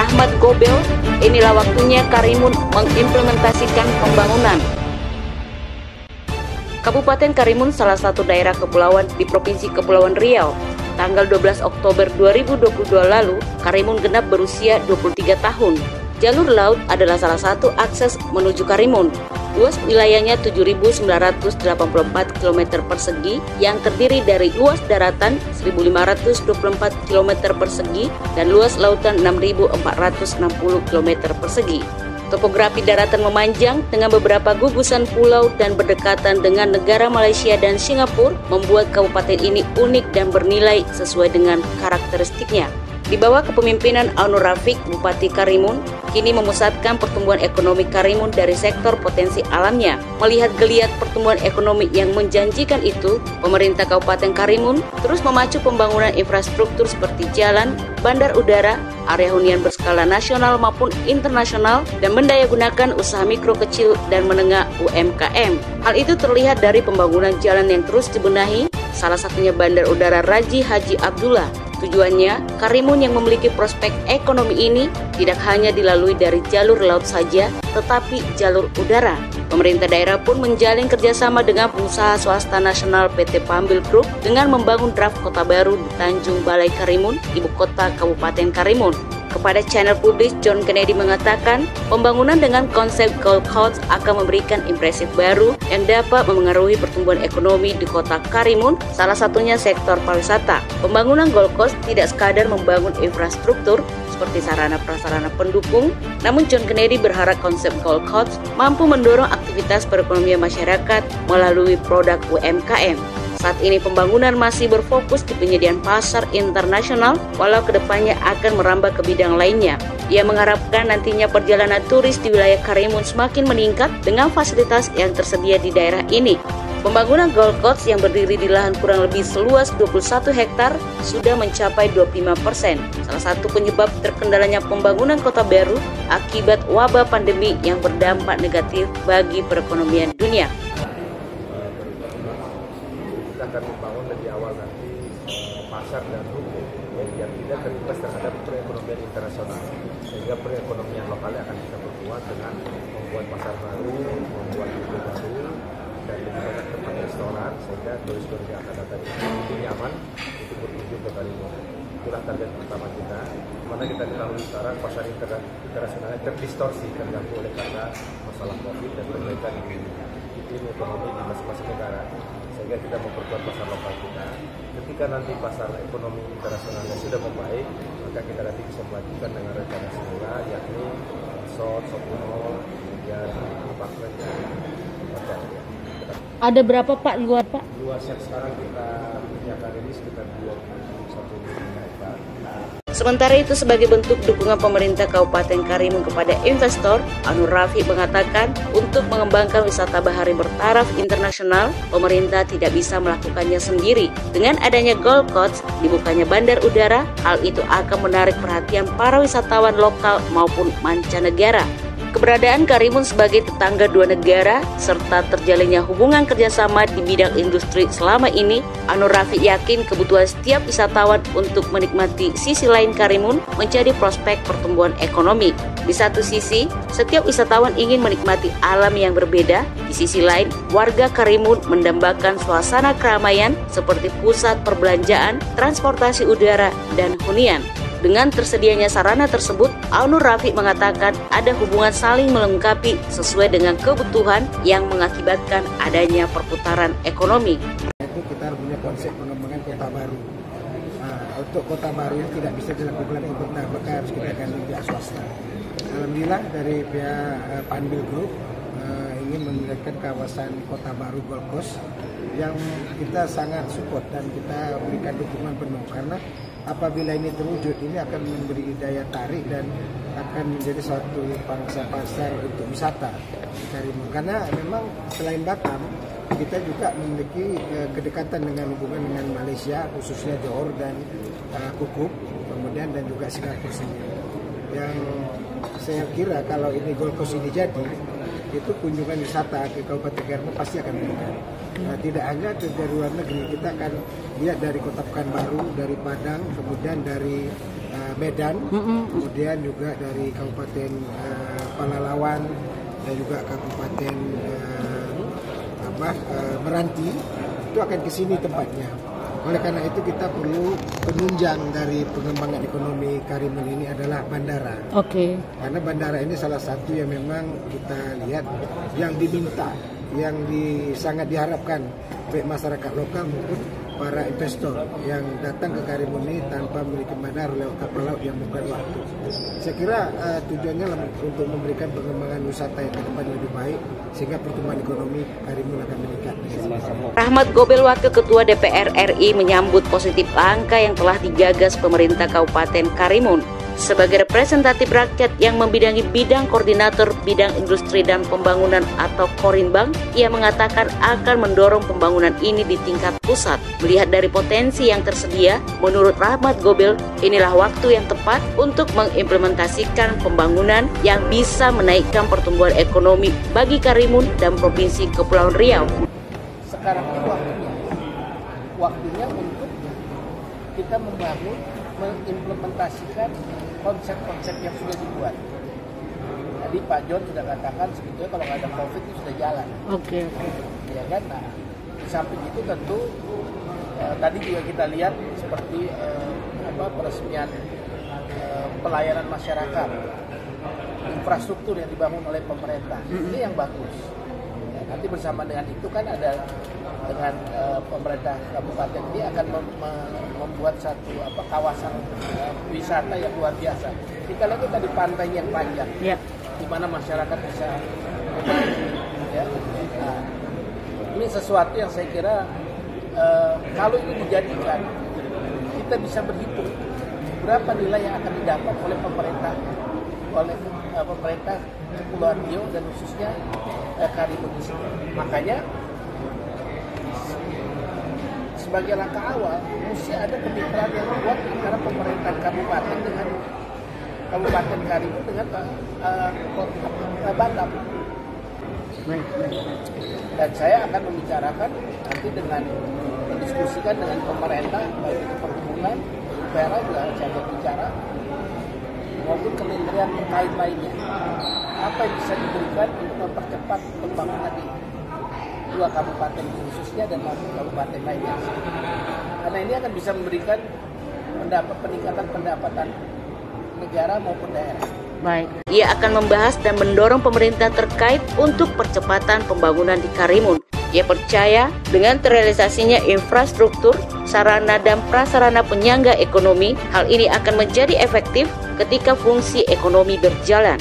Rahmat Gobel, inilah waktunya Karimun mengimplementasikan pembangunan. Kabupaten Karimun salah satu daerah kepulauan di Provinsi Kepulauan Riau. Tanggal 12 Oktober 2022 lalu, Karimun genap berusia 23 tahun. Jalur laut adalah salah satu akses menuju Karimun. Luas wilayahnya 7.984 km persegi yang terdiri dari luas daratan 1.524 km persegi dan luas lautan 6.460 km persegi. Topografi daratan memanjang dengan beberapa gugusan pulau dan berdekatan dengan negara Malaysia dan Singapura membuat kabupaten ini unik dan bernilai sesuai dengan karakteristiknya. Di bawah kepemimpinan Aunur Rafiq, Bupati Karimun, kini memusatkan pertumbuhan ekonomi Karimun dari sektor potensi alamnya. Melihat geliat pertumbuhan ekonomi yang menjanjikan itu, pemerintah Kabupaten Karimun terus memacu pembangunan infrastruktur seperti jalan, bandar udara, area hunian berskala nasional maupun internasional, dan mendayagunakan usaha mikro kecil dan menengah UMKM. Hal itu terlihat dari pembangunan jalan yang terus dibenahi, salah satunya Bandar Udara Raji Haji Abdullah. Tujuannya, Karimun yang memiliki prospek ekonomi ini tidak hanya dilalui dari jalur laut saja, tetapi jalur udara. Pemerintah daerah pun menjalin kerjasama dengan pengusaha swasta nasional PT Pambil Group dengan membangun draft kota baru di Tanjung Balai Karimun, ibu kota Kabupaten Karimun. Kepada channel publik, John Kennedy mengatakan, pembangunan dengan konsep Gold Coast akan memberikan impresif baru yang dapat memengaruhi pertumbuhan ekonomi di kota Karimun, salah satunya sektor pariwisata. Pembangunan Gold Coast tidak sekadar membangun infrastruktur seperti sarana prasarana pendukung, namun John Kennedy berharap konsep Gold Coast mampu mendorong aktivitas perekonomian masyarakat melalui produk UMKM. Saat ini pembangunan masih berfokus di penyediaan pasar internasional, walau kedepannya akan merambah ke bidang lainnya. Ia mengharapkan nantinya perjalanan turis di wilayah Karimun semakin meningkat dengan fasilitas yang tersedia di daerah ini. Pembangunan Gold Coast yang berdiri di lahan kurang lebih seluas 21 hektar sudah mencapai 25%. Salah satu penyebab terkendalanya pembangunan kota baru akibat wabah pandemi yang berdampak negatif bagi perekonomian dunia. Kita akan membangun lebih awal nanti pasar dan hukum yang tidak terimbas terhadap perekonomian internasional, sehingga perekonomian lokalnya akan bisa berkuat dengan membuat pasar baru, membuat hidup baru, dan lebih banyak tempat restoran, sehingga turis-turis yang akan datang itu nyaman untuk berkunjung ke Karimun. Itulah target utama kita, mana kita ketahui sekarang pasar internasionalnya terdistorsi, terganggu oleh karena masalah COVID dan perbaikan iklim ekonomi di masing-masing negara, sehingga kita memperkuat pasar lokal kita. Ketika nanti pasar ekonomi internasionalnya sudah membaik, maka kita nanti bisa melanjutkan dengan rencana semula, yakni resort, shopping mall, kemudian apartemen dan hotel. Ada berapa Pak luas Pak? Luas yang sekarang kita punya ini sekitar 21 hektar. Sementara itu, sebagai bentuk dukungan pemerintah Kabupaten Karimun kepada investor, Aunur Rafiq mengatakan untuk mengembangkan wisata bahari bertaraf internasional, pemerintah tidak bisa melakukannya sendiri. Dengan adanya Gold Coast, dibukanya bandar udara, hal itu akan menarik perhatian para wisatawan lokal maupun mancanegara. Keberadaan Karimun sebagai tetangga dua negara serta terjalinnya hubungan kerjasama di bidang industri selama ini, Aunur Rafiq yakin kebutuhan setiap wisatawan untuk menikmati sisi lain Karimun menjadi prospek pertumbuhan ekonomi. Di satu sisi, setiap wisatawan ingin menikmati alam yang berbeda. Di sisi lain, warga Karimun mendambakan suasana keramaian seperti pusat perbelanjaan, transportasi udara, dan hunian. Dengan tersedianya sarana tersebut, Aunur Rafiq mengatakan ada hubungan saling melengkapi sesuai dengan kebutuhan yang mengakibatkan adanya perputaran ekonomi. Itu kita punya konsep pengembangan kota baru. Nah, untuk kota baru ini tidak bisa dilakukan pemerintah, maka harus kita gandeng pihak swasta. Alhamdulillah dari pihak Pambil Group ingin mendirikan kawasan kota baru Gold Coast yang kita sangat support dan kita berikan dukungan penuh, karena apabila ini terwujud, ini akan memberi daya tarik dan akan menjadi suatu pangsa pasar untuk wisata di Karimun. Karena memang selain Batam, kita juga memiliki kedekatan dengan hubungan dengan Malaysia, khususnya Johor dan Kukub, kemudian dan juga Singapura sendiri. Yang saya kira kalau ini Gold Coast ini jadi, itu kunjungan wisata ke Kabupaten Karimun pasti akan meningkat. Nah, tidak hanya dari luar negeri, kita akan lihat dari Kota Pekanbaru, dari Padang, kemudian dari Medan, kemudian juga dari Kabupaten Palalawan dan juga Kabupaten Meranti, itu akan ke sini tempatnya. Oleh karena itu kita perlu penunjang dari pengembangan ekonomi Karimun ini adalah bandara. Oke. Karena bandara ini salah satu yang memang kita lihat yang diminta, yang sangat diharapkan baik masyarakat lokal maupun para investor yang datang ke Karimun ini tanpa memiliki bandara lewat kapal laut yang bukan waktu. Saya kira tujuannya untuk memberikan pengembangan wisata yang ke depan lebih baik sehingga pertumbuhan ekonomi Karimun akan meningkat. Rahmat Gobel, Wakil Ketua DPR RI, menyambut positif langkah yang telah digagas pemerintah Kabupaten Karimun. Sebagai representatif rakyat yang membidangi bidang koordinator bidang industri dan pembangunan atau Korinbang, ia mengatakan akan mendorong pembangunan ini di tingkat pusat. Melihat dari potensi yang tersedia, menurut Rahmat Gobel, inilah waktu yang tepat untuk mengimplementasikan pembangunan yang bisa menaikkan pertumbuhan ekonomi bagi Karimun dan Provinsi Kepulauan Riau. Sekarang ini waktunya untuk kita membangun, mengimplementasikan konsep-konsep yang sudah dibuat. Tadi Pak John sudah katakan sebetulnya kalau nggak ada COVID itu sudah jalan. Oke. Ya kan? Nah, di samping itu tentu tadi juga kita lihat seperti peresmian pelayanan masyarakat, infrastruktur yang dibangun oleh pemerintah. Ini yang bagus. Nanti bersama dengan itu kan ada dengan pemerintah kabupaten ini akan membuat satu kawasan wisata yang luar biasa. Kita lihat tadi pantai yang panjang, di mana masyarakat bisa ya. Nah, ini sesuatu yang saya kira kalau ini dijadikan, kita bisa berhitung berapa nilai yang akan didapat oleh pemerintah Kepulauan Riau dan khususnya Karimun ini. Makanya sebagai langkah awal, mesti ada kemitraan yang kuat antara pemerintah kabupaten dengan Kabupaten Karimun dengan Batam. Dan saya akan membicarakan nanti dengan mendiskusikan dengan pemerintah, baik itu perhubungan, PUPR juga saya bicara, maupun kementerian terkait lainnya. Apa yang bisa diberikan untuk mempercepat pembangunan di dua kabupaten khususnya dan maupun kabupaten lainnya. Karena ini akan bisa memberikan peningkatan pendapatan negara maupun daerah. Baik. Ia akan membahas dan mendorong pemerintah terkait untuk percepatan pembangunan di Karimun. Ia percaya dengan terrealisasinya infrastruktur, sarana dan prasarana penyangga ekonomi, hal ini akan menjadi efektif ketika fungsi ekonomi berjalan.